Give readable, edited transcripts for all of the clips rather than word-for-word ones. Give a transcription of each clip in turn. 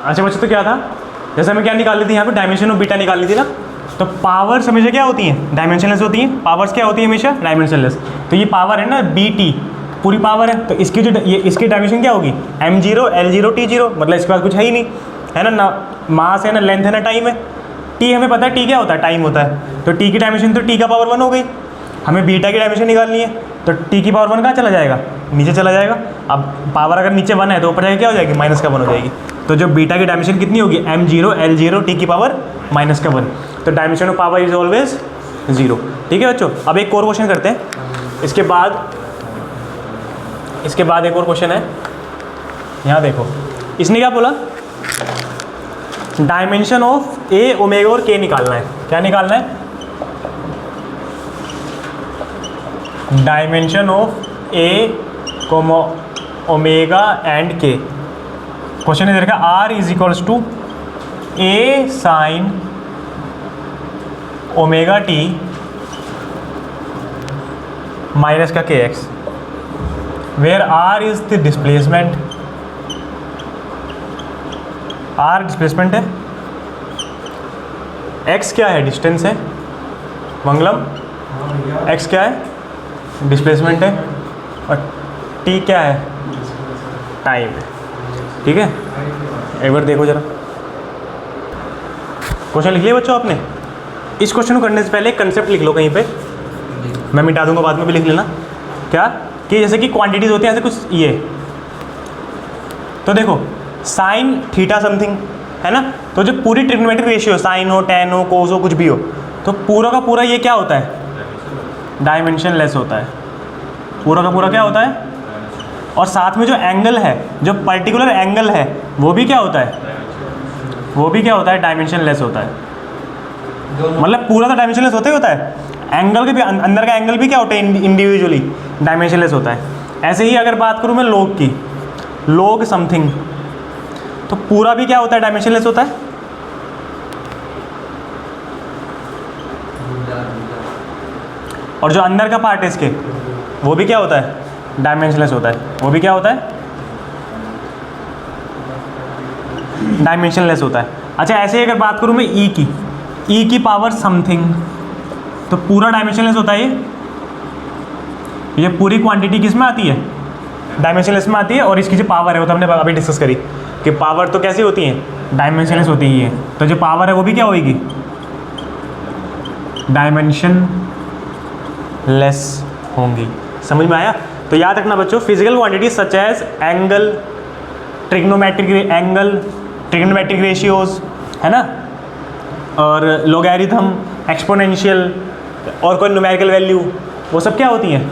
अच्छा बच्चों, तो क्या था, जैसे हमें क्या निकालनी थी यहाँ पे, डायमेंशन ऑफ बीटा निकालनी थी ना। तो पावर्स हमेशा क्या होती हैं, डायमेंशनलेस होती हैं। पावर्स क्या होती है हमेशा, डायमेंशनलेस। तो ये पावर है ना BT, पूरी पावर है, तो इसकी जो ये इसकी डायमेंशन क्या होगी, M0 L0 T0, मतलब इसके पास कुछ है ही नहीं, है ना मास है ना लेंथ है ना टाइम है। T हमें पता है T क्या होता है, टाइम होता है। तो T की डायमेंशन तो T का पावर 1 हो गई। हमें बीटा की डायमेंशन निकालनी है, तो T की पावर 1 कहाँ चला जाएगा, नीचे चला जाएगा। अब पावर अगर नीचे 1 है तो ऊपर जाके क्या हो जाएगी, माइनस का 1 हो जाएगी। तो जो बीटा की डायमेंशन कितनी होगी, M0 L0 T की पावर माइनस का 1। तो dimension of power is always 0। ठीक है बच्चों, अब एक और क्वेश्चन करते हैं। इसके बाद एक और क्वेश्चन है, यहाँ देखो, इसने क्या बोला, डायमेंशन ऑफ A, ओमेगा और K निकालना है। क्या निकालना है, dimension of A, omega and K। Question इधर का R is equals to A sine ओमेगा T माइनस का KX, where R is the displacement. R displacement है, X क्या है, डिस्टेंस है, मंगलम X क्या है, डिस्प्लेसमेंट है, और T क्या है, टाइम है। ठीक है, एक बार देखो जरा, क्वेश्चन लिख लिया बच्चों आपने। इस क्वेश्चन को करने से पहले एक कंसेप्ट लिख लो कहीं पे, मैं मिटा दूंगा बाद में भी लिख लेना। क्या कि जैसे कि क्वांटिटीज होती हैं ऐसे कुछ ये, तो देखो साइन थीटा समथिंग है ना, तो जो पूरी ट्रिग्नोमेट्रिक रेशियो, साइन हो, टेन हो, कोस हो, कुछ भी हो, तो पूरा का पूरा ये क्या होता है, डायमेंशनलेस होता है। पूरा का पूरा क्या होता है, और साथ में जो एंगल है, जो पर्टिकुलर एंगल है, वो भी क्या होता है, वो भी क्या होता है, डायमेंशनलेस होता है। मतलब पूरा तो डायमेंशनलेस होता ही होता है, एंगल के भी अंदर का एंगल भी क्या होता है, इंडिविजुअली डायमेंशनलेस होता है। ऐसे ही अगर बात करूँ मैं लोग की, लोग समथिंग, तो पूरा भी क्या होता है, डायमेंशनलेस होता है। और जो अंदर का पार्ट है इसके, वो भी क्या होता है, डायमेंशनलेस होता है। वो भी क्या होता है, डायमेंशनलेस होता है। अच्छा ऐसे ही अगर बात करूँ मैं E की पावर समथिंग, तो पूरा डायमेंशनलेस होता है। ये पूरी क्वांटिटी किस में आती है, डायमेंशनलेस में आती है। और इसकी जो पावर है वो तो हमने अभी डिस्कस करी कि पावर तो कैसी होती है, डायमेंशनलेस होती है। तो जो पावर है वो भी क्या होगी, डायमेंशनलेस होंगी। समझ में आया। तो याद रखना बच्चों, physical quantity such as angle, trigonometric ratios, है ना, और लॉगरिथम, एक्सपोनेंशियल, और कोई न्यूमेरिकल वैल्यू, वो सब क्या होती हैं,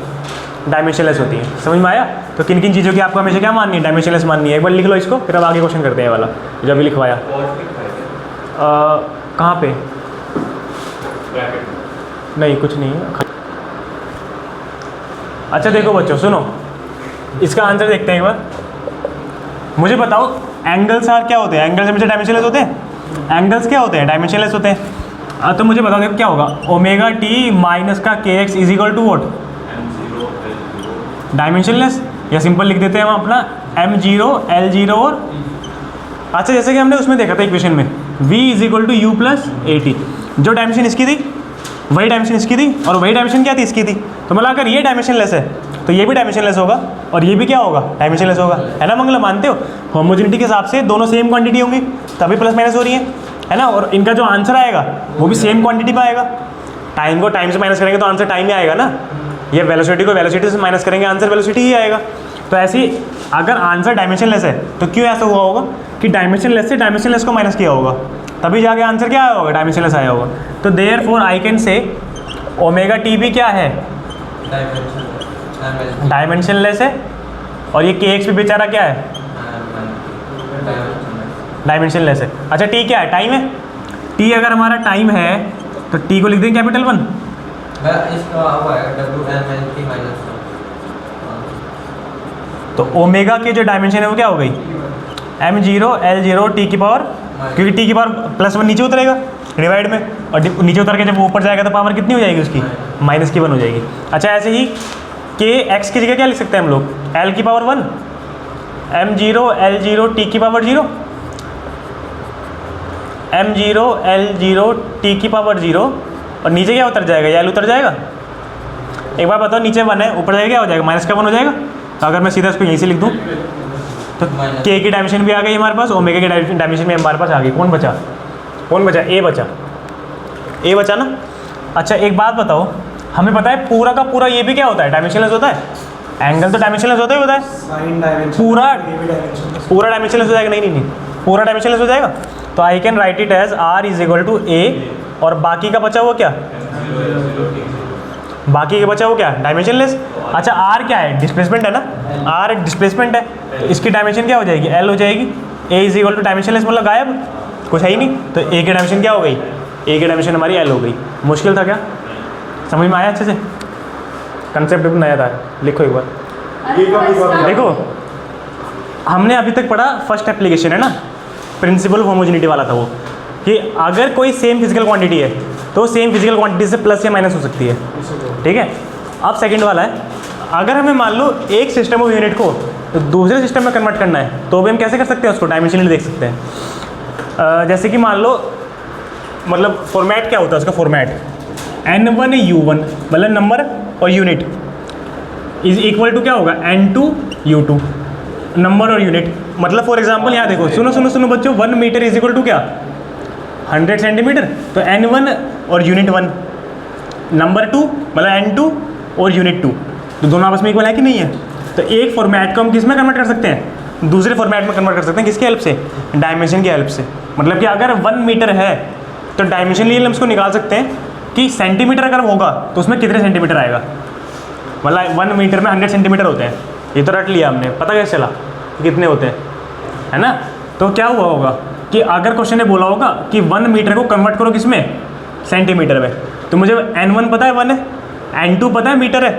डायमेंशनलेस होती हैं। समझ में आया। तो किन किन चीज़ों की आपको हमेशा क्या माननी है, डायमेंशनलेस माननी है। एक बार लिख लो इसको, फिर अब आगे क्वेश्चन करते हैं वाला जो अभी लिखवाया। कहाँ पे, नहीं कुछ नहीं है। अच्छा देखो बच्चों सुनो, इसका आंसर देखते हैं एक बार। मुझे बताओ एंगल्स आर क्या होते हैं, एंगल्स हमेशा डायमेंशनलेस होते हैं, एंगल्स क्या होते हैं, डायमेंशनलेस होते हैं। तो मुझे बताओ देखो क्या होगा, ओमेगा टी माइनस का KX is equal to what, dimensionless, या सिंपल लिख देते हैं हम अपना M0 L0 और अच्छा जैसे कि हमने उसमें देखा था इक्वेशन में V is equal to U plus AT, जो डायमेंशन इसकी थी वही डायमेंशन इसकी थी, और वही डायमेंशन क्या थी, इसकी थी। तो मतलब अगर ये डायमेंशनलेस है तो ये भी डायमेंशनलेस होगा, और ये भी क्या होगा, डायमेंशनलेस होगा, है ना मंगला, मानते हो। होमोजेनिटी के हिसाब से दोनों सेम क्वांटिटी होंगी तभी प्लस माइनस हो रही है ना। और इनका जो आंसर आएगा वो भी सेम क्वांटिटी में आएगा। टाइम को टाइम से माइनस करेंगे तो आंसर टाइम ही आएगा ना, ये वेलोसिटी को वेलोसिटी से माइनस करेंगे आंसर वेलोसिटी ही आएगा। तो ऐसे ही अगर आंसर डायमेंशनलेस है तो क्यों ऐसा हुआ होगा कि डायमेंशनलेस से डायमेंशनलेस को माइनस किया होगा, तभी जाके आंसर क्या आया होगा, डायमेंशनलेस आया होगा। तो therefore I can say omega T भी क्या है, डायमेंशनलेस है, और ये KX भी बेचारा क्या है, डायमेंशनलेस है। अच्छा टी क्या है, टाइम है। टी अगर हमारा टाइम है तो टी को लिख देंगे कैपिटल 1। तो ओमेगा की जो डायमेंशन है वो क्या हो गई, M0 L0 T की पावर, क्योंकि T की पावर प्लस 1 नीचे उतरेगा डिवाइड में, और नीचे उतर के जब ऊपर जाएगा तो पावर कितनी हो जाएगी उसकी, माइनस की 1 हो जाएगी। अच्छा ऐसे ही KX की जगह क्या लिख सकते हैं हम लोग, L की पावर 1, M0 L0 T की पावर 0, m0 l0 t की पावर 0 और नीचे क्या उतर जाएगा, l उतर जाएगा। एक बार बताओ, नीचे 1 है, ऊपर जाएगा क्या हो जाएगा, माइनस का 1 हो जाएगा। तो अगर मैं सीधा इसको यहीं से लिख दूँ तो k की डायमेंशन भी आ गई हमारे पास, ओमेगा की डायमेंशन भी हमारे पास आ गई। कौन बचा, a बचा ना। अच्छा एक बात बताओ, हमें पता है पूरा का पूरा ये भी क्या होता है, डायमेंशनलेस होता है। एंगल तो डायमेंशनलेस होता ही होता है, पूरा डायमेंशनलेस हो जाएगा। नहीं, पूरा डायमेंशनलेस हो जाएगा। तो I can write it as r is equal to a और बाकी का बचा वो क्या, डायमेंशनलेस। अच्छा r क्या है, डिस्प्लेसमेंट है ना, r डिस्प्लेसमेंट है, तो इसकी डायमेंशन क्या हो जाएगी, l हो जाएगी। a is equal to dimensionless मतलब गायब, कुछ है ही नहीं। तो a की डायमेंशन क्या हो गई, a की डायमेंशन हमारी l हो गई। मुश्किल था क्या, समझ में आया अच्छे से, कंसेप्ट भी नया था। लिखो एक बार, देखो हमने अभी तक पढ़ा फर्स्ट एप्लीकेशन है ना, प्रिंसिपल होमोजेनिटी वाला था वो, कि अगर कोई सेम फिजिकल क्वांटिटी है तो सेम फिजिकल क्वांटिटी से प्लस या माइनस हो सकती है, ठीक है। अब सेकंड वाला है, अगर हमें मान लो एक सिस्टम ऑफ यूनिट को तो दूसरे सिस्टम में कन्वर्ट करना है तो भी हम कैसे कर सकते हैं, उसको डायमेंशनली देख सकते हैं। जैसे कि मान लो, मतलब फॉर्मेट क्या होता है उसका, फॉर्मेट n1 u1 मतलब नंबर और यूनिट इज इक्वल टू क्या होगा, n2 u2 नंबर और यूनिट। मतलब फॉर एग्जांपल यहाँ देखो, सुनो बच्चों, 1 मीटर इज इक्वल टू क्या, 100 सेंटीमीटर। तो n1 और यूनिट 1, नंबर 2 मतलब n2 और यूनिट 2, तो दोनों आपस में इक्वल है कि नहीं है। तो एक फॉर्मेट को हम किस में कन्वर्ट कर सकते हैं, दूसरे फॉर्मेट में कन्वर्ट कर सकते हैं, किसकी हेल्प से, डायमेंशन की हेल्प से। मतलब कि अगर 1 मीटर है तो डायमेंशनली हम उसको निकाल सकते हैं कि सेंटीमीटर अगर होगा तो उसमें कितने सेंटीमीटर आएगा। मतलब 1 मीटर में 100 सेंटीमीटर होते हैं, ये तो रट लिया हमने, पता कैसे चला कितने होते हैं, है ना। तो क्या हुआ होगा कि अगर क्वेश्चन ने बोला होगा कि 1 मीटर को कन्वर्ट करो किस में, सेंटीमीटर में, तो मुझे n1 पता है 1 है, n2 पता है मीटर है,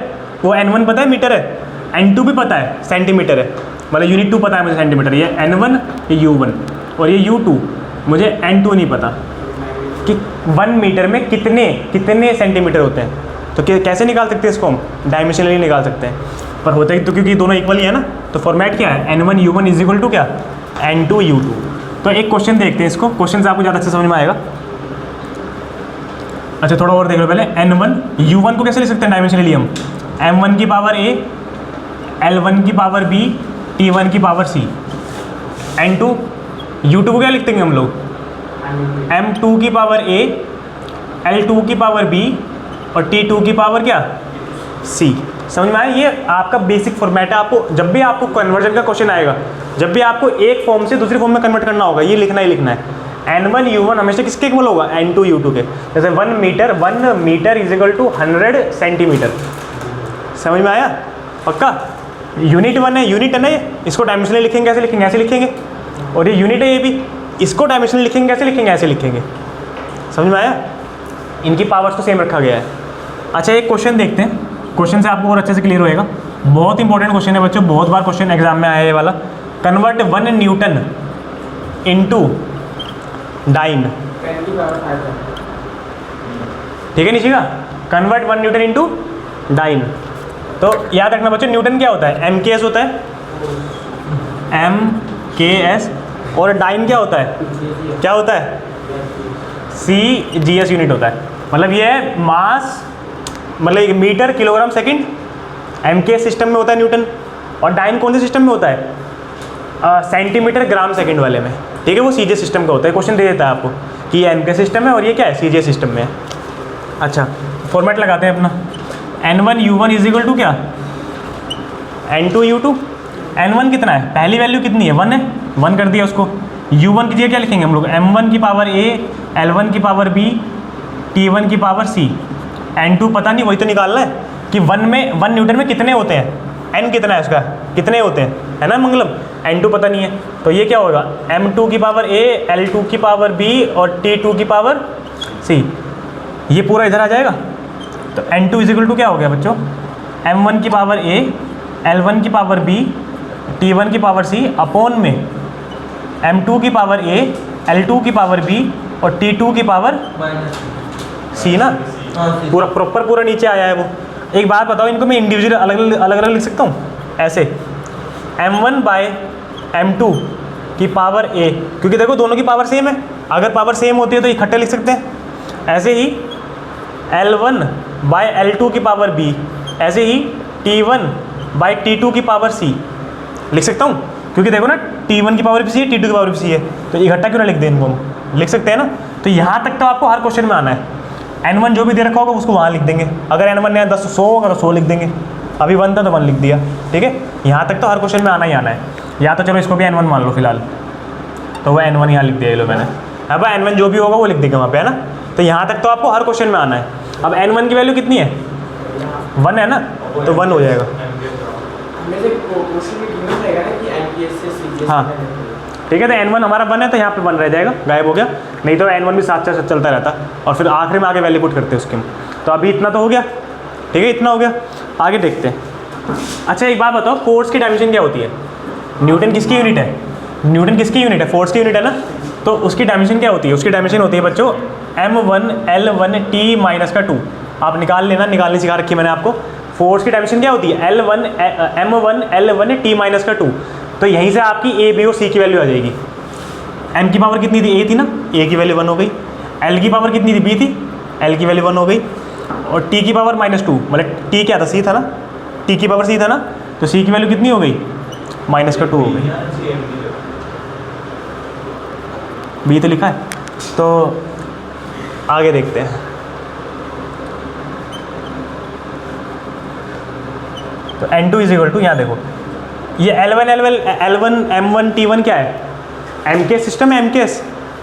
वो n1 पता है मीटर है, n2 भी पता है सेंटीमीटर है, मतलब यूनिट 2 पता है मुझे सेंटीमीटर, ये n1 ये u1 और ये u2, मुझे n2 नहीं पता कि 1 मीटर में कितने सेंटीमीटर होते हैं। तो कैसे निकाल सकते हैं इसको हम, डायमेंशनली निकाल सकते हैं, पर होता ही तो क्योंकि दोनों इक्वल ही है ना। तो फॉर्मेट क्या है, n1 u1 is equal to क्या, n2 u2। तो एक क्वेश्चन देखते हैं इसको, क्वेश्चन से आपको ज़्यादा अच्छे समझ में आएगा। अच्छा थोड़ा और देख लो पहले, n1 u1 को कैसे लिख सकते हैं डायमेंशनली हम, m1 की पावर a, l1 की पावर b, t1 की पावर c, n2 u2 को क्या लिख देंगे हम लोग, m2 की पावर a, l2 की पावर b और t2 की पावर क्या, c। समझ में आया, ये आपका बेसिक फॉर्मेट है। आपको जब भी आपको कन्वर्जन का क्वेश्चन आएगा, जब भी आपको एक फॉर्म से दूसरी फॉर्म में कन्वर्ट करना होगा, ये लिखना ही लिखना है। n1 u1 हमेशा किसके इक्वल होगा, n2 u2 के। जैसे 1 metre is equal to 100 centimetre. समझ में आया पक्का। यूनिट 1 है, यूनिट है ना ये, इसको डायमेंशनली लिखेंगे, कैसे लिखेंगे, ऐसे लिखेंगे। और ये यूनिट है ये भी, इसको डायमेंशनली लिखेंगे, कैसे लिखेंगे, ऐसे लिखेंगे। समझ में आया, इनकी पावर्स को सेम रखा गया है। अच्छा एक क्वेश्चन देखते हैं, क्वेश्चन से आपको और अच्छे से क्लियर होएगा। बहुत इंपॉर्टेंट क्वेश्चन है बच्चों, बहुत बार क्वेश्चन एग्जाम में आया है ये वाला। कन्वर्ट 1 न्यूटन इनटू डाइन, ठीक है Nishika, convert 1 newton into dyne. तो याद रखना बच्चों, न्यूटन क्या होता है, MKS होता है, MKS, और डाइन क्या होता है, क्या होता है, CGS यूनिट होता है। मतलब ये है मास, मतलब metre kilogram second, MKS system में होता है न्यूटन, और डाइन कौन से सिस्टम में होता है, सेंटीमीटर ग्राम सेकंड वाले में, ठीक है, वो CGS सिस्टम का होता है। क्वेश्चन दे देता है आपको कि ये MKS सिस्टम है और ये क्या है, CGS सिस्टम में है। अच्छा फॉर्मेट लगाते हैं अपना, n1 u1 is equal to क्या, n2 u2। n1 कितना है, पहली वैल्यू कितनी है, 1 है, 1 कर दिया उसको। u1 की जगह क्या लिखेंगे हम लोग, m1 की पावर a, l1 की पावर b, t1 की पावर c। n2 पता नहीं, वही तो निकालना है कि 1 न्यूटन में कितने होते हैं, n कितना है इसका, कितने होते हैं, है ना मंगलम। n2 पता नहीं है, तो ये क्या होगा, m2 की पावर a, l2 की पावर b और t2 की पावर c। ये पूरा इधर आ जाएगा। तो n2 इज इक्वल टू क्या हो गया बच्चों, m1 की पावर a, l1 की पावर b, t1 की पावर c अपॉन में m2 की पावर a, l2 की पावर b और t2 की पावर c ना। पूरा प्रॉपर पूरा नीचे आया है वो। एक बात बताओ, इनको मैं इंडिविजुअल अलग अलग लिख सकता हूँ ऐसे, m1 बाय m2 की पावर a, क्योंकि देखो दोनों की पावर सेम है, अगर पावर सेम होती है तो इकट्ठे लिख सकते हैं। ऐसे ही L1 बाय L2 की पावर B, ऐसे ही T1 बाय T2 की पावर C लिख सकता हूँ, क्योंकि देखो ना T1 की पावर भी C है, T2 की पावर भी C है, तो इकट्ठा क्यों ना लिख दें इनको, हम लिख सकते हैं ना। तो यहाँ तक तो आपको हर क्वेश्चन में आना है। N1 जो भी दे रखा होगा उसको वहाँ लिख देंगे, अगर N1 ने 10 100 होगा तो 100 लिख देंगे, अभी 1 था तो 1 लिख दिया, ठीक है। यहाँ तक तो हर क्वेश्चन में आना ही आना है। या तो चलो इसको भी N1 मान लो फिलहाल, तो वह N1 यहाँ लिख दिया ये लो मैंने। अब N1 जो भी होगा वो लिख देंगे वहाँ पे, है ना। तो यहाँ तक तो आपको हर क्वेश्चन में आना है। अब N1 की वैल्यू कितनी है, 1 है ना, तो 1 हो जाएगा। हाँ ठीक है, तो N1 हमारा 1 है तो यहाँ पे 1 रह जाएगा, गायब हो गया। नहीं तो N1 भी साथ साथ चलता रहता और फिर आखिरी में आगे वैल्यू पुट करते हैं उसके में। तो अभी इतना तो हो गया, ठीक है, इतना हो गया। आगे देखते हैं। अच्छा एक बात बताओ, फोर्स की डायमेंशन क्या होती है? न्यूटन किसकी यूनिट है? न्यूटन किसकी यूनिट है? फोर्स की यूनिट है ना। तो उसकी डायमेंशन क्या होती है? उसकी डायमेंशन होती है बच्चों M1 L1 T माइनस का 2। आप निकाल लेना, निकालनी सिखा रखी है मैंने आपको। फोर्स की डायमेंशन क्या होती है? M1 L1 T माइनस का 2। तो यहीं से आपकी A B और C की वैल्यू आ जाएगी। M की पावर कितनी थी? A थी ना, A की वैल्यू 1 हो गई। L की पावर कितनी थी? B थी, L की वैल्यू 1 हो गई। और T की पावर -2, मतलब T क्या था? C था ना, T की पावर C था ना, तो C की वैल्यू कितनी हो गई? -2 हो गई। B तो लिखा है। तो आगे देखते हैं। तो N2 = यहाँ देखो, ये L1 M1 T1 क्या है? MKS सिस्टम है, MKS।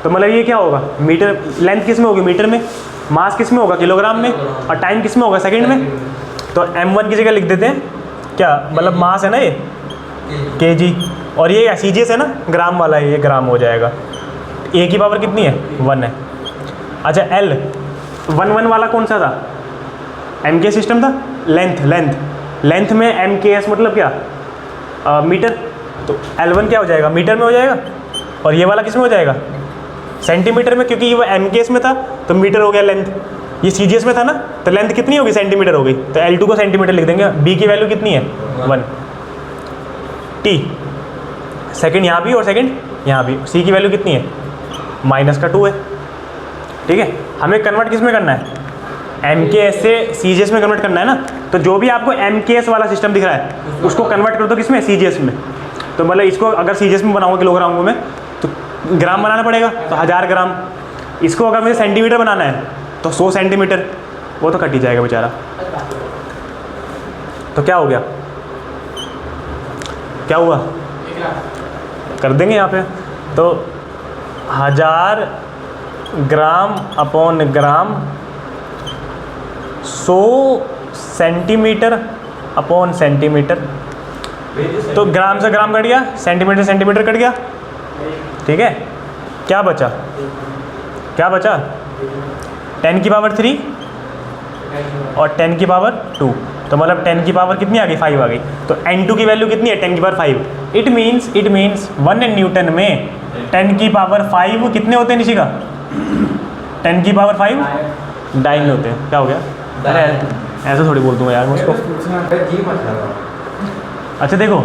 तो मतलब ये क्या होगा? मीटर, लेंथ किस में होगी? मीटर में। मास किस में होगा? किलोग्राम में। और टाइम किस में होगा? सेकंड में। तो M1 की जगह लिख देते हैं क्या, मतलब मास है ना ये, kg, और ये CGS है ना, ग्राम वाला है, ये ग्राम हो जाएगा। A की पावर कितनी है? 1 है। अच्छा L 1 वाला कौन सा था? MKS सिस्टम था। लेंथ में MKS मतलब क्या? मीटर। तो L1 क्या हो जाएगा? मीटर में हो जाएगा। और ये वाला किस में हो जाएगा? सेंटीमीटर में, क्योंकि वो MKS में था तो मीटर हो गया लेंथ। ये CGS में था ना, तो लेंथ कितनी होगी? सेंटीमीटर हो गई। तो L2 को सेंटीमीटर लिख देंगे। B की वैल्यू कितनी है? 1। T सेकंड यहाँ भी और सेकंड यहाँ भी। C की वैल्यू कितनी है? -2 है, ठीक है। हमें कन्वर्ट किस में करना है? MKS से CGS में कन्वर्ट करना है ना। तो जो भी आपको MKS वाला सिस्टम दिख रहा है उसको कन्वर्ट कर दो किस में? CGS में। तो मतलब इसको अगर CGS में बनाऊंगा किलोग्राम में तो ग्राम बनाना पड़ेगा, तो 1000 ग्राम। इसको अगर मुझे सेंटीमीटर बनाना है तो 100 सेंटीमीटर, वो तो कट ही जाएगा बेचारा। तो क्या हो गया? क्या हुआ? कर देंगे यहाँ पे। तो 1000 ग्राम upon gram, 100 centimetre upon centimetre. तो ग्राम से ग्राम कट गया, सेंटीमीटर सेंटीमीटर कट गया, ठीक है। क्या बचा? 10 की पावर 3 और 10 की पावर 2। तो मतलब 10 की पावर कितनी आ गई? 5 आ गई। तो N2 की वैल्यू कितनी है? 10 की पावर 5। इट मीन्स 1 न्यूटन में 10 की पावर 5 कितने होते हैं निशिका? 10 की पावर 5 डाइन होते हैं। क्या हो गया? अरे ऐसा थोड़ी बोल दूंगा यार मैं उसको। अच्छा देखो,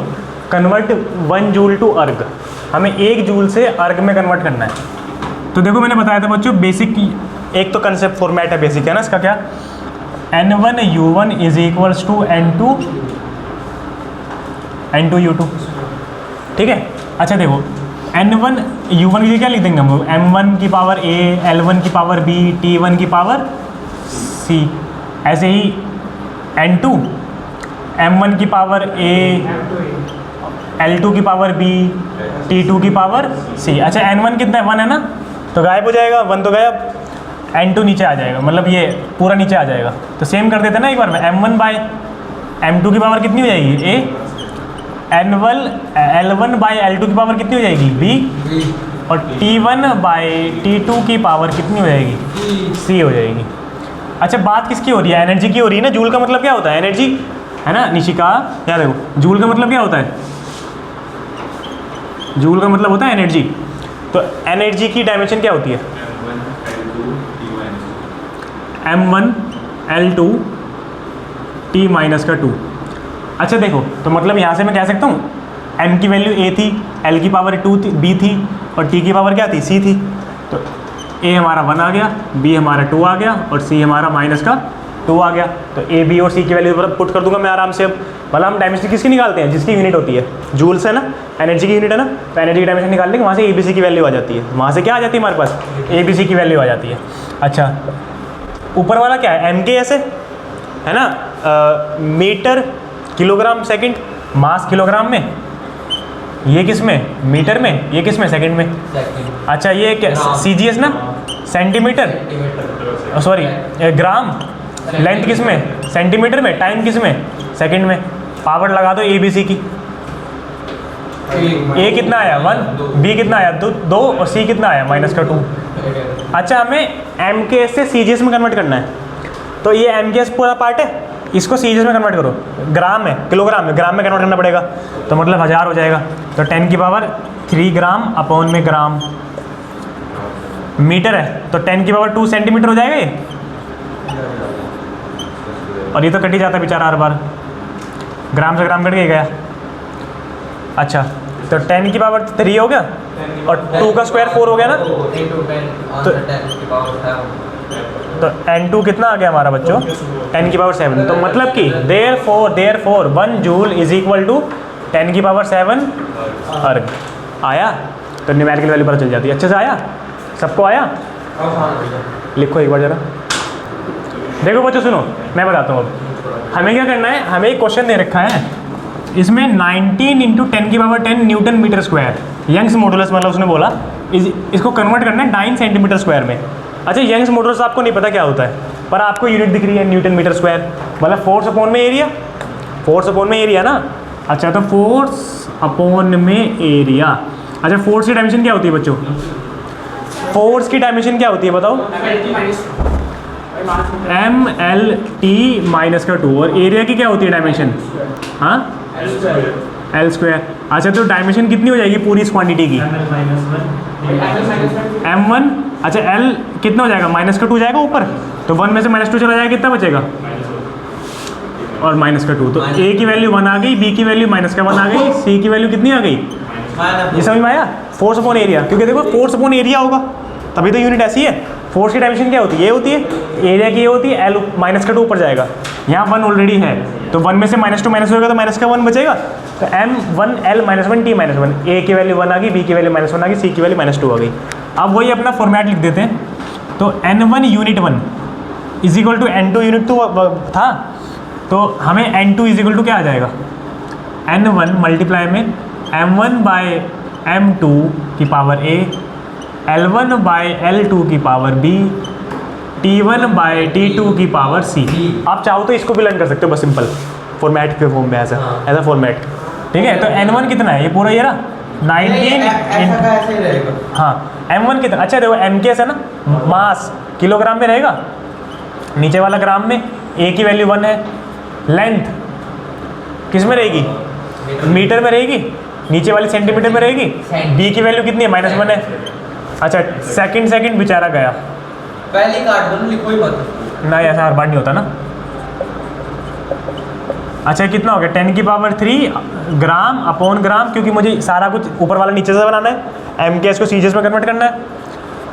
कन्वर्ट 1 जूल टू अर्ग, हमें 1 जूल से अर्ग में कन्वर्ट करना है। तो देखो मैंने बताया था बच्चों, बेसिक एक तो कंसेप्ट फॉर्मेट है बेसिक, है ना इसका। क्या? N1 U1 = N2 U2, ठीक है। अच्छा देखो, N1 U1 की क्या लिख देंगे हम लोग? M1 की पावर A, L1 की पावर B, T1 की पावर C। ऐसे ही N2 M1 की पावर A, L2 की पावर B, T2 की पावर C। अच्छा N1 कितना है? 1 है ना, तो गायब हो जाएगा, 1 तो गायब। N2 नीचे आ जाएगा, मतलब ये पूरा नीचे आ जाएगा। तो सेम कर देते ना एक बार में। M1 बाय M2 की पावर कितनी हो जाएगी? A। L1 बाय L2 की पावर कितनी हो जाएगी? B। और T1 बाय T2 की पावर कितनी हो जाएगी? C हो जाएगी। अच्छा बात किसकी हो रही है? एनर्जी की हो रही है ना। जूल का मतलब क्या होता है? एनर्जी, है ना निशिका? याद देखो, जूल का मतलब क्या होता है? जूल का मतलब होता है एनर्जी। तो एनर्जी की डायमेंशन क्या होती है? M1 L2 T-2। अच्छा देखो, तो मतलब यहाँ से मैं कह सकता हूँ M की वैल्यू A थी, L की पावर 2 थी, B थी, और T की पावर क्या थी? C थी। तो ए हमारा 1 आ गया, बी हमारा 2 आ गया और सी हमारा माइनस का 2 आ गया। तो ए बी और सी की वैल्यू पुट कर दूंगा मैं आराम से। अब मतलब हम डायमेंशन किसकी निकालते हैं, जिसकी यूनिट होती है जूल्स है ना, एनर्जी की यूनिट है ना, तो एनर्जी की डायमेंशन निकालने के वहाँ से ए बी सी की वैल्यू आ जाती है। वहाँ से क्या आ जाती है हमारे पास, ए बी सी की वैल्यू आ जाती है। अच्छा ऊपर वाला क्या है, एम के एस है ना, मीटर किलोग्राम सेकंड, मास किलोग्राम में, ये किस में, मीटर में, ये किस में, सेकंड में। अच्छा ये क्या, सी जी एस ना, सेंटीमीटर, सॉरी ग्राम, लेंथ किस में, सेंटीमीटर में, टाइम किस में, सेकंड में। पावर लगा दो ए बी सी की। ए कितना आया 1, बी कितना आया 2 और सी कितना आया माइनस का 2। अच्छा हमें एम के एस से सी जी एस में कन्वर्ट करना है, तो ये एम के एस पूरा पार्ट है, इसको सी जी एस में कन्वर्ट करो, ग्राम में, किलोग्राम में, ग्राम में कन्वर्ट करना पड़ेगा, तो मतलब 1000 हो जाएगा। तो 10 की पावर 3 ग्राम अपॉन में ग्राम। मीटर है तो 10 की पावर 2 सेंटीमीटर हो जाएगा ये, और ये तो कट ही जाता है बेचारा हर बार, ग्राम से ग्राम कट के गया। अच्छा तो 10 की पावर 3 हो गया और 2 का स्क्वायर 4 हो गया ना, तो n2 कितना आ गया हमारा बच्चों, 10 की पावर 7। तो मतलब कि therefore 1 joule is equal to 10 की पावर 7 अर्ग। आया, तो न्यूमेरिकल वैल्यू पता चल जाती है। अच्छे से आया, सबको आया, लिखो एक बार जरा। देखो बच्चों सुनो, मैं बताता हूँ अब हमें क्या करना है। हमें एक क्वेश्चन दे रखा है, इसमें 19 इंटू 10 की power 10 newton metre square, Young's modulus मतलब उसने बोला इसको कन्वर्ट करना है 9 सेंटीमीटर स्क्वायर में। अच्छा यंग्स मॉडुलस आपको नहीं पता क्या होता है, पर आपको यूनिट दिख रही है न्यूटन मीटर स्क्वायर, मतलब फोर्स अपॉन में एरिया, फोर्स अपॉन में एरिया ना। अच्छा तो फोर्स अपॉन में एरिया। अच्छा फोर्स की डायमेंशन क्या होती है बच्चों, फोर्स की डायमेंशन क्या होती है बताओ, एम एल टी माइनस का 2, और एरिया की क्या होती है डायमेंशन, हाँ एल स्क्वायर। अच्छा तो डायमेंशन कितनी हो जाएगी पूरी इस क्वांटिटी की, m1। अच्छा l कितना हो जाएगा, माइनस का 2 जाएगा ऊपर, तो 1 में से -2 चला जाएगा, कितना बचेगा, और माइनस का 2। तो a की वैल्यू 1 आ गई, b की वैल्यू -1 आ गई, c की वैल्यू कितनी आ गई, ये समझ में आया। फोर्स अपॉन एरिया, क्योंकि देखो फोर्स अपॉन एरिया होगा तभी तो यूनिट ऐसी है। फोर्स की डायमेंशन क्या होती है, ये होती है, एरिया की ये होती है, l माइनस का 2 ऊपर जाएगा, यहाँ 1 ऑलरेडी है, तो 1 में से -2 माइनस होगा तो माइनस का 1 बचेगा, तो m1 l -1 t -1, a की वैल्यू 1 आ गई, b की वैल्यू -1 आ गई, c की वैल्यू -2 आ गई। अब वही अपना फॉर्मेट लिख देते हैं, तो n1 unit 1 is equal to n2 unit 2 था, तो हमें n2 इज इक्वल टू क्या आ जाएगा, n1 मल्टीप्लाई में m1 बाय m2 की power a, L1 bye L2 की power b, T1 bye T2 की पावर c। आप चाहो तो इसको भी लर्न कर सकते हो बस सिंपल फॉर्मेट के फॉर्म में, ऐसा ऐसा फॉर्मेट, ठीक है। तो n1 कितना है, ये पूरा ये रहा 19, हाँ m1 कितना, अच्छा देखो m के है ना, मास किलोग्राम में रहेगा, नीचे वाला ग्राम में, a की वैल्यू 1 है, लेंथ किस में रहेगी, मीटर में रहेगी, नीचे वाली सेंटीमीटर में रहेगी, b की वैल्यू कितनी है, -1 है। अच्छा सेकंड बेचारा गया, पहले काट दो, लिखो ही मत ना, ऐसा हर बार नहीं होता ना। अच्छा कितना हो गया, 10 की पावर 3 ग्राम अपॉन ग्राम, क्योंकि मुझे सारा कुछ ऊपर वाला नीचे से बनाना है, एम के एस को सी जी एस में कन्वर्ट करना है।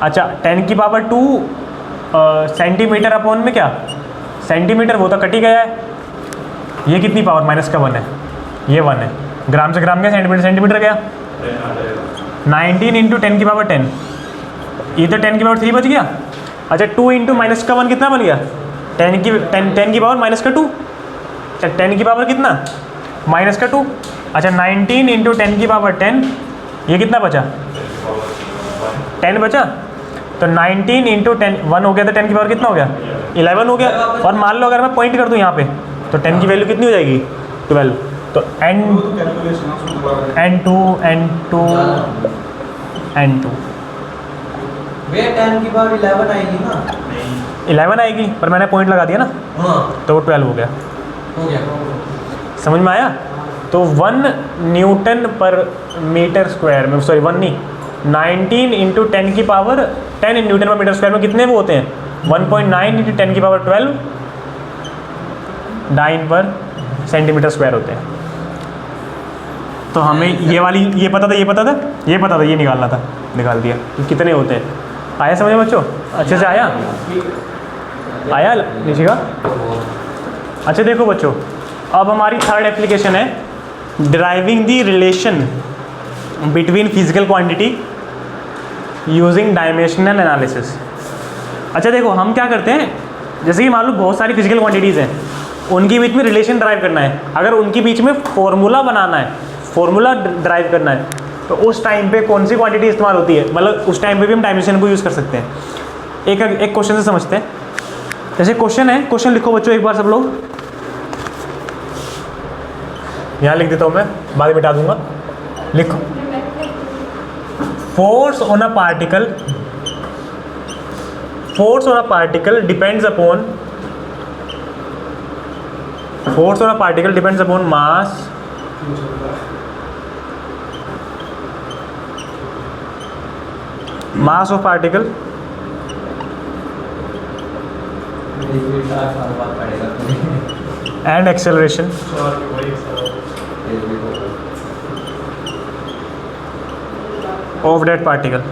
अच्छा 10 की पावर 2 सेंटीमीटर अपॉन में क्या, सेंटीमीटर वो तो कट ही गया है, ये कितनी पावर -1 है, ये 1 है, ग्राम से ग्राम गया, सेंटीमीटर गया, 19 इंटू 10 की पावर 10, ये तो 10 की पावर 3 बच गया। अच्छा 2 इंटू -1 कितना बन गया, 10 की पावर -2, 10 की पावर कितना, -2। अच्छा 19 इंटू 10 की पावर 10, ये कितना बचा, 10 बचा, तो 19 इंटू 10 1 हो गया, तो 10 की पावर कितना हो गया, 11 हो गया। और मान लो अगर मैं पॉइंट कर दूँ यहाँ पे, तो 10 की वैल्यू कितनी हो जाएगी, 12। तो n2 वे 10 की पावर 11 आएगी ना, 11 आएगी, पर मैंने पॉइंट लगा दिया ना, हाँ तो वो 12 हो गया, समझ में आया। तो 1 न्यूटन पर मीटर स्क्वायर में, सॉरी 1 नहीं, 19 इंटू 10 की पावर 10 न्यूटन पर मीटर स्क्वायर में कितने वो होते हैं, 1.9 इंटू 10 की पावर 12 9 पर सेंटीमीटर स्क्वायर होते हैं। तो हमें ये वाली ये पता था, ये निकालना था, निकाल दिया कि कितने होते हैं। आया समझ में बच्चों? अच्छे से आया नीचे का? अच्छा देखो बच्चों, अब हमारी थर्ड एप्लीकेशन है driving the relation between physical quantity using dimensional analysis. अच्छा देखो, हम क्या करते हैं, जैसे कि मान लो बहुत सारी फिजिकल क्वांटिटीज़ हैं, उनके बीच में रिलेशन ड्राइव करना है। अगर उनके बीच में फॉर्मूला बनाना है, फॉर्मूला ड्राइव करना है, तो उस टाइम पे कौन सी क्वांटिटी इस्तेमाल होती है, मतलब उस टाइम पे भी हम डायमेंशन को यूज़ कर सकते हैं। एक क्वेश्चन से समझते हैं। जैसे क्वेश्चन है, क्वेश्चन लिखो बच्चों एक बार सब लोग। यहाँ लिख देता हूँ मैं, बाद में मिटा दूंगा। लिखो, force on a particle depends upon mass of particle and acceleration of that particle.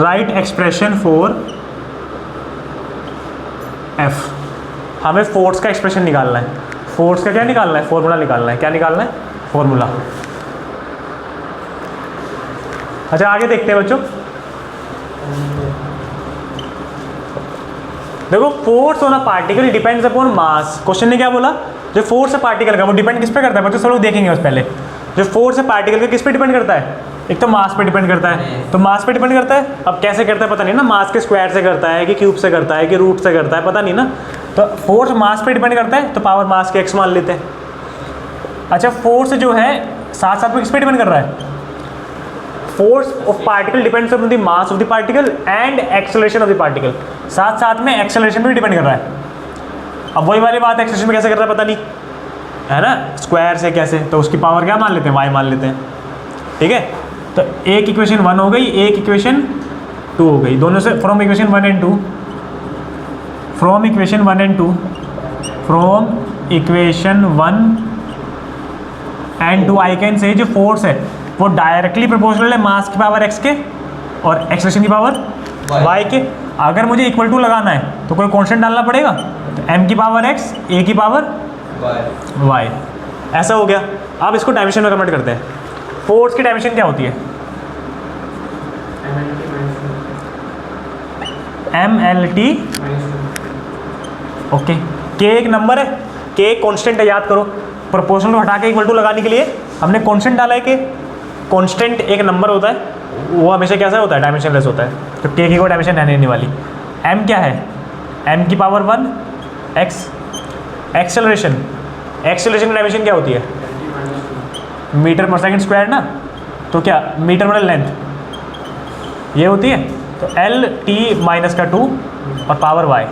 Write expression for F। हमें फोर्स का एक्सप्रेशन निकालना है। फोर्स का क्या निकालना है? फॉर्मूला निकालना है। क्या निकालना है? फॉर्मूला। अच्छा आगे देखते हैं बच्चों। देखो, force on a particle depends upon mass. Question ने क्या बोला? जो फोर्स है पार्टिकल का वो डिपेंड किस पे करता है बच्चों? सब लोग देखेंगे बस पहले। जो फोर्स है पार्टिकल का किस पे डिपेंड करता है? एक तो मास पे डिपेंड करता है। तो मास पे डिपेंड करता है, अब कैसे करता है पता नहीं ना, मास के स्क्वायर से करता है कि क्यूब से करता है कि रूट से करता है, पता नहीं ना। तो फोर्स मास पे डिपेंड करता है, तो पावर मास के x मान लेते हैं। अच्छा, फोर्स जो है साथ साथ में किस पे डिपेंड कर रहा है? Force of particle depends upon the mass of the particle and acceleration of the particle. साथ साथ में एक्सेलरेशन पे भी डिपेंड कर रहा है। अब वही वाली बात, एक्सेलरेशन में कैसे कर रहा है पता नहीं, है ना, स्क्वायर से कैसे, तो उसकी पावर क्या मान लेते हैं? y मान लेते हैं। ठीक है, तो एक इक्वेशन 1 हो गई, एक इक्वेशन 2 हो गई। दोनों से from equation 1 and 2 I can say जो फोर्स है वो डायरेक्टली प्रोपोर्शनल है मास की पावर x के और एक्सेलरेशन की पावर y के। अगर मुझे इक्वल टू लगाना है तो कोई कांस्टेंट डालना पड़ेगा, तो m की पावर x, a की पावर y। ऐसा हो गया। अब इसको डायमेंशन में कन्वर्ट करते हैं। फोर्स की डायमेंशन क्या होती है? MLT। ओके, k एक नंबर है, k एक कांस्टेंट है, याद करो। प्रोपोर्शनल को हटा के इक्वल टू लगाने के लिए हमने कांस्टेंट डाला है कि कांस्टेंट एक नंबर होता है, वो हमेशा कैसा होता है? डायमेंशनलेस होता है। तो k की कोई डायमेंशन है नहीं वाली। m क्या है? m की पावर 1 x। एक्सेलरेशन की डायमेंशन क्या होती है? मीटर पर सेकंड स्क्वायर ना, तो क्या मीटर मतलब लेंथ ये होती है, तो l t माइनस का 2 और पावर y।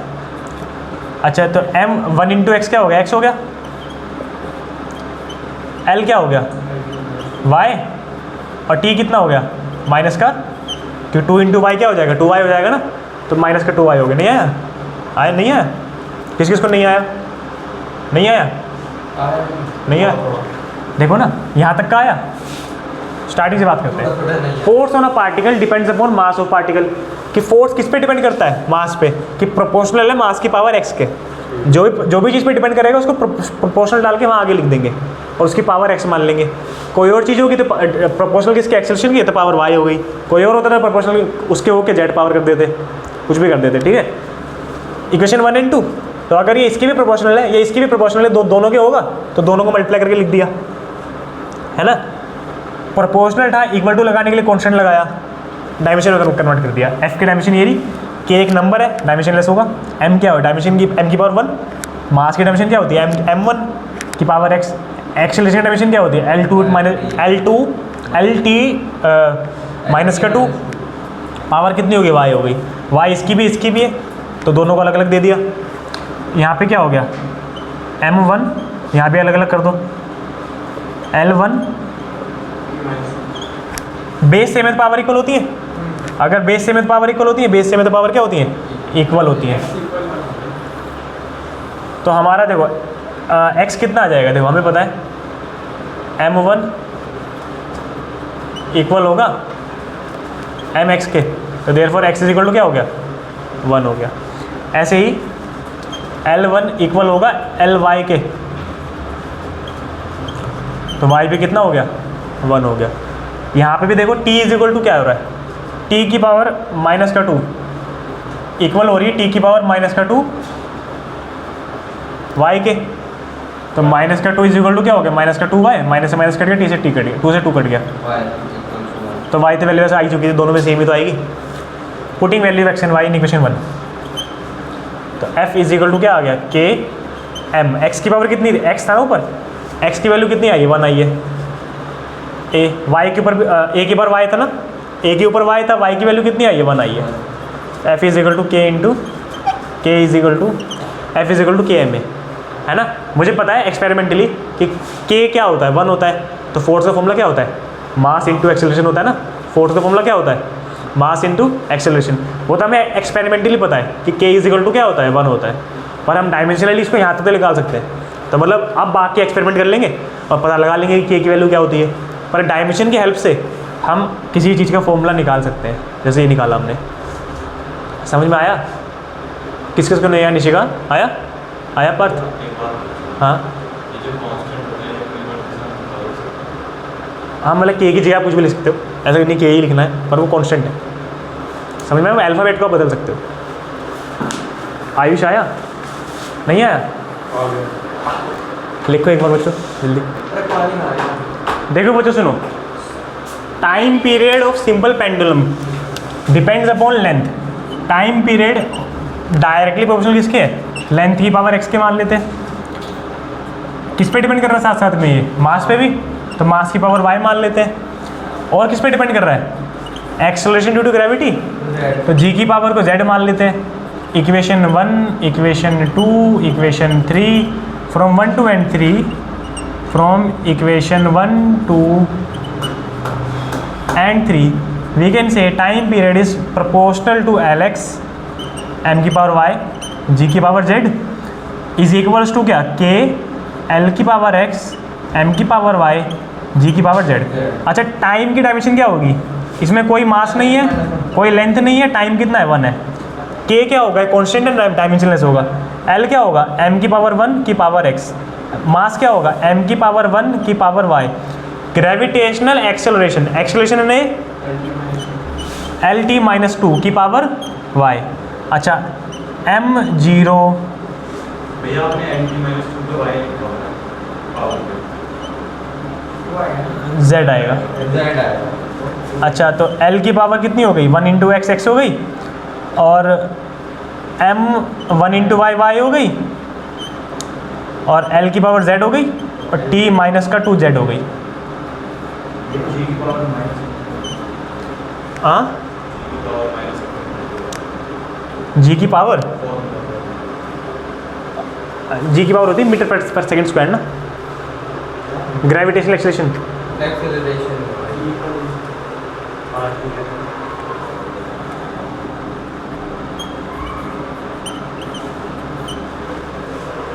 अच्छा, तो m 1 इंटू एक्स क्या हो गया? x हो गया। l क्या हो गया? y। और t कितना हो गया? माइनस का, क्यों 2 इंटू वाई क्या हो जाएगा? 2y हो जाएगा ना, तो माइनस का 2y हो गया। नहीं आया? आया नहीं आया? किस किस को नहीं आया? नहीं आया? नहीं आया? देखो ना, यहाँ तक का आया। स्टार्टिंग से बात करते हैं। Force on a particle depends upon mass of particle. कि फोर्स किस पे डिपेंड करता है? मास पे। कि प्रोपोर्शनल है मास की पावर x के। जो भी चीज़ पे डिपेंड करेगा उसको प्रोपोर्शनल डाल के वहाँ आगे लिख देंगे और उसकी पावर x मान लेंगे। कोई और चीज़ होगी तो प्रोपोर्शनल किसके? एक्सेलरेशन की, तो पावर y हो गई। कोई और होता था प्रोपोर्शनल उसके होके z पावर कर देते, कुछ भी कर देते। ठीक है, इक्वेशन 1 एंड 2। तो अगर ये इसकी भी प्रोपोर्शनल है, ये इसकी भी प्रोपोर्शनल है, दोनों के होगा, तो दोनों को मल्टीप्लाई करके लिख दिया, है ना। प्रोपोर्शनल था, इक्वल टू लगाने के लिए कांस्टेंट लगाया, डायमेंशन में कन्वर्ट कर दिया। f की डायमेंशन ये रही, k एक नंबर है, डायमेंशनलेस होगा। m क्या हो? डायमेंशन की m की पावर 1। मास की डायमेंशन क्या होती है? m1 की पावर x। एक्सेलरेशन की डायमेंशन क्या होती है? L2 LT माइनस का 2। पावर कितनी होगी? y हो गई। y इसकी भी है, तो दोनों को अलग अलग दे दिया। यहाँ पे क्या हो गया? m1, यहाँ पे अलग अलग कर दो। L1 बेस सेम है तो पावर इक्वल होती है। अगर बेस सेम है तो पावर इक्वल होती है, बेस सेम है तो पावर क्या होती है? इक्वल होती है। तो हमारा देखो x कितना आ जाएगा? देखो हमें पता है m1 इक्वल होगा mx के, तो therefore x is equal to क्या हो गया 1 हो गया। ऐसे ही L1 इक्वल होगा Ly के, तो y भी कितना हो गया 1 हो गया। यहाँ पे भी देखो t इज इक्वल टू क्या हो रहा है, t की पावर -2 इक्वल हो रही है t की पावर -2 y के, तो -2 इज इक्वल टू क्या हो गया -2y, माइनस से माइनस कट गया, t से t कट गया, 2 से 2 कट गया, तो y तो वैल्यू वैसे आई चुकी थी, दोनों में सेम ही तो आएगी। Putting value x and y in equation 1, तो f इज इक्वल टू क्या आ गया k m, x की पावर कितनी थी, x था ना ऊपर, x की वैल्यू कितनी आई है 1 आई है, a y के ऊपर a के ऊपर y था ना, a के ऊपर y था, y की वैल्यू कितनी आई है 1 आई है, f is equal to k into k is equal to f is equal to k m है ना। मुझे पता है एक्सपेरिमेंटली कि k क्या होता है 1 होता है, तो फोर्स का फॉर्मूला क्या होता है मास इंटू एक्सेलरेशन होता है ना, फोर्स का फॉर्मूला क्या होता है मास इंटू एक्सेलरेशन, वो तो हमें एक्सपेरिमेंटली पता है कि k इज इक्वल टू क्या होता है 1 होता है, पर हम डायमेंशनली इसको यहाँ तक तो निकाल सकते हैं, तो मतलब अब बाकी एक्सपेरिमेंट कर लेंगे और पता लगा लेंगे कि k की वैल्यू क्या होती है, पर डायमेंशन की हेल्प से हम किसी चीज़ का फॉर्मूला निकाल सकते हैं, जैसे ये निकाला हमने। समझ में आया, किस किस को नहीं आया, निशिका आया, आया पार्थ, हाँ हाँ, मतलब के की जगह आप कुछ भी लिख सकते हो, ऐसा नहीं के ही लिखना है, पर वो कांस्टेंट है, समझ में, अल्फ़ाबेट को बदल सकते हो। आयुष आया, नहीं आया, लिखो एक बार बच्चों जल्दी। देखो बच्चों सुनो, time period of simple pendulum depends upon length, time period directly proportional किसके है, लेंथ की पावर x के मान लेते हैं, किस पे डिपेंड कर रहा है साथ साथ में ये मास पे भी, तो मास की पावर y मान लेते हैं, और किस पे डिपेंड कर रहा है एक्सेलरेशन ड्यू टू ग्रेविटी, तो g की पावर को z मान लेते हैं। Equation 1, equation 2, equation 3, from 1 to and 3, from equation 1 to and 3 we can say time period is proportional to Lx m की पावर y g की power z is equals to क्या k L की power x m की power y g की power z। अच्छा, time की dimension क्या होगी, इसमें कोई मास नहीं है, कोई लेंथ नहीं है, टाइम कितना है 1 है, k क्या होगा कॉन्स्टेंट एंड डायमेंशनलेस होगा, L क्या होगा m की पावर 1 की पावर x, मास क्या होगा m की पावर 1 की power y, gravitational acceleration, acceleration ने LT-2 की पावर y। अच्छा m0 भैया आपने LT-2 पे y लिखा हुआ है पावर पे, z आएगा। अच्छा, तो L की पावर कितनी हो गई 1 इंटू एक्स एक्स हो गई, और m 1 इंटू वाई वाई हो गई, और L की पावर z हो गई, और t माइनस का 2z हो गई। g की पावर माइनस, हाँ g की पावर होती है मीटर पर सेकंड स्क्वायर ना, ग्रेविटेशनल एक्सेलरेशन।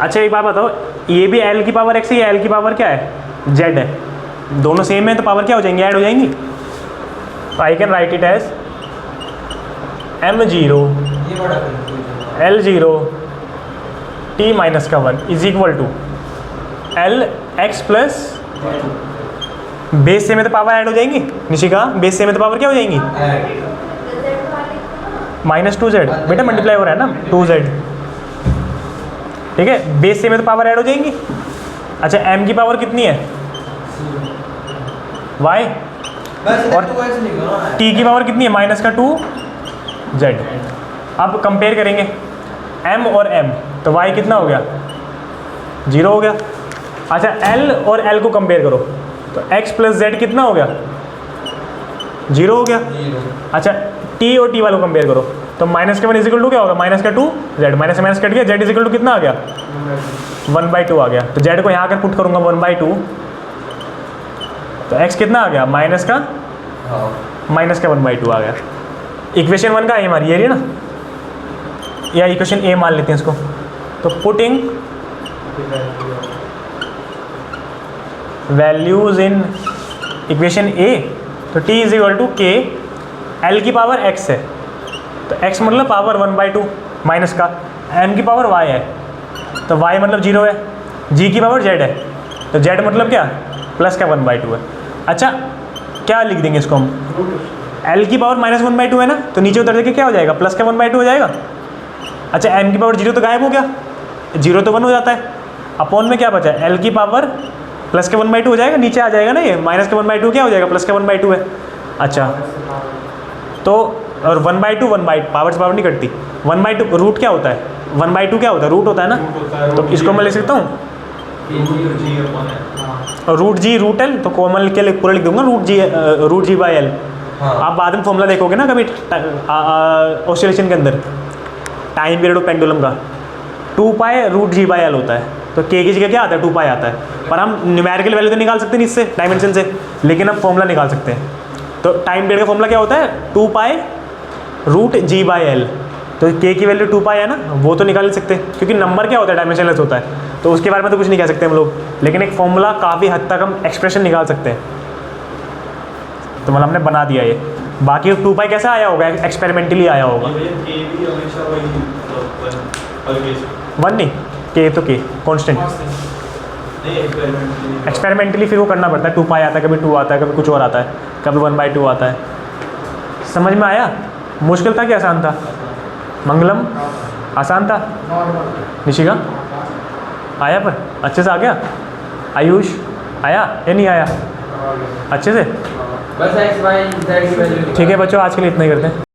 अच्छा एक बात बताओ, ये भी L की पावर x है, ये L की पावर क्या है z है, दोनों सेम है, तो पावर क्या हो जाएंगी, ऐड हो जाएंगी, तो I can write it as m0 L0 t minus का 1 is equal to L x plus base से में तो पावर ऐड हो जाएंगी, निशिका बेस से में तो पावर क्या हो जाएंगी -2z, बेटा मल्टीप्लाई हो रहा है ना 2z, ठीक है, बेस से में तो पावर ऐड हो जाएंगी। अच्छा m की पावर कितनी है y, और t की पावर कितनी है -2z। अब कंपेयर करेंगे m और m, तो y कितना हो गया 0 हो गया। अच्छा l और l को कंपेयर करो, तो x प्लस z कितना हो गया 0 हो गया। अच्छा t और t वालों को कंपेयर करो, तो -1 इज इक्वल टू क्या होगा -2z, माइनस से माइनस कट गया, z इज इक्वल टू कितना आ गया 1/2 आ गया, तो z को यहाँ आकर पुट करूँगा 1/2, तो x कितना आ गया -1/2 आ गया। इक्वेशन 1 का है हमारी ये रही ना, या इक्वेशन a मान लेते हैं इसको, तो पुटिंग वैल्यूज़ इन इक्वेशन ए, तो t इज इक्वल टू के एल की पावर x है, तो x मतलब पावर 1/2 माइनस का m की पावर y है, तो y मतलब 0 है, g की पावर z है, तो z मतलब क्या प्लस का 1/2 है। अच्छा क्या लिख देंगे इसको हम, l की पावर -1/2 है ना, तो नीचे उतर के क्या हो जाएगा प्लस का 1/2 हो जाएगा। अच्छा m की पावर 0 तो गायब हो गया, 0 तो 1 हो जाता है, अपॉन में क्या बचा है l की पावर प्लस के 1/2 हो जाएगा, नीचे आ जाएगा ना ये माइनस के 1/2 क्या हो जाएगा प्लस के 1/2 है। अच्छा तो और 1/2 पावर से पावर नहीं कटती, 1/2 रूट क्या होता है, 1/2 क्या होता है रूट होता है ना, तो इसको मैं लिख सकता हूँ रूट जी रूट एल, तो कॉमन के लिए पूरा लिख दूंगा रूट जी बाई एल। आप बाद में फॉर्मूला देखोगे ना कभी ऑसिलेशन के अंदर टाइम पीरियड ऑफ पेंडुलम का 2 pi root g by L होता है, तो के की जगह क्या आता है 2 पाई आता है, पर हम न्यूमेरिकल वैल्यू तो निकाल सकते नहीं इससे डायमेंशन से, लेकिन हम फॉर्मूला निकाल सकते हैं। तो टाइम पीरियड का फॉर्मूला क्या होता है 2 pi root g by L, तो के की वैल्यू 2 पाई है ना, वो तो निकाल नहीं सकते क्योंकि नंबर क्या होता है डायमेंशनलेस होता है, तो उसके बारे में तो कुछ नहीं कह सकते हम लोग, लेकिन एक फॉर्मूला काफ़ी हद तक हम एक्सप्रेशन निकाल सकते हैं। तो मतलब हमने बना दिया ये, बाकी 2 पाई कैसा आया होगा एक्सपेरिमेंटली आया होगा, ये के भी हमेशा वही हर केस वन नहीं के तो के कॉन्स्टेंट, नहीं एक्सपेरिमेंटली एक्सपेरिमेंटली फिर वो करना पड़ता है, 2 पाई आता है, कभी 2 आता है, कभी कुछ और आता है, कभी 1/2 आता है। समझ में आया, मुश्किल था कि आसान था? मंगलम आसान था, निशिका आया पर अच्छे से आ गया, आयुष आया या नहीं आया अच्छे से? बस x y z की वैल्यू ठीक है बच्चों, आज के लिए इतना ही करते हैं।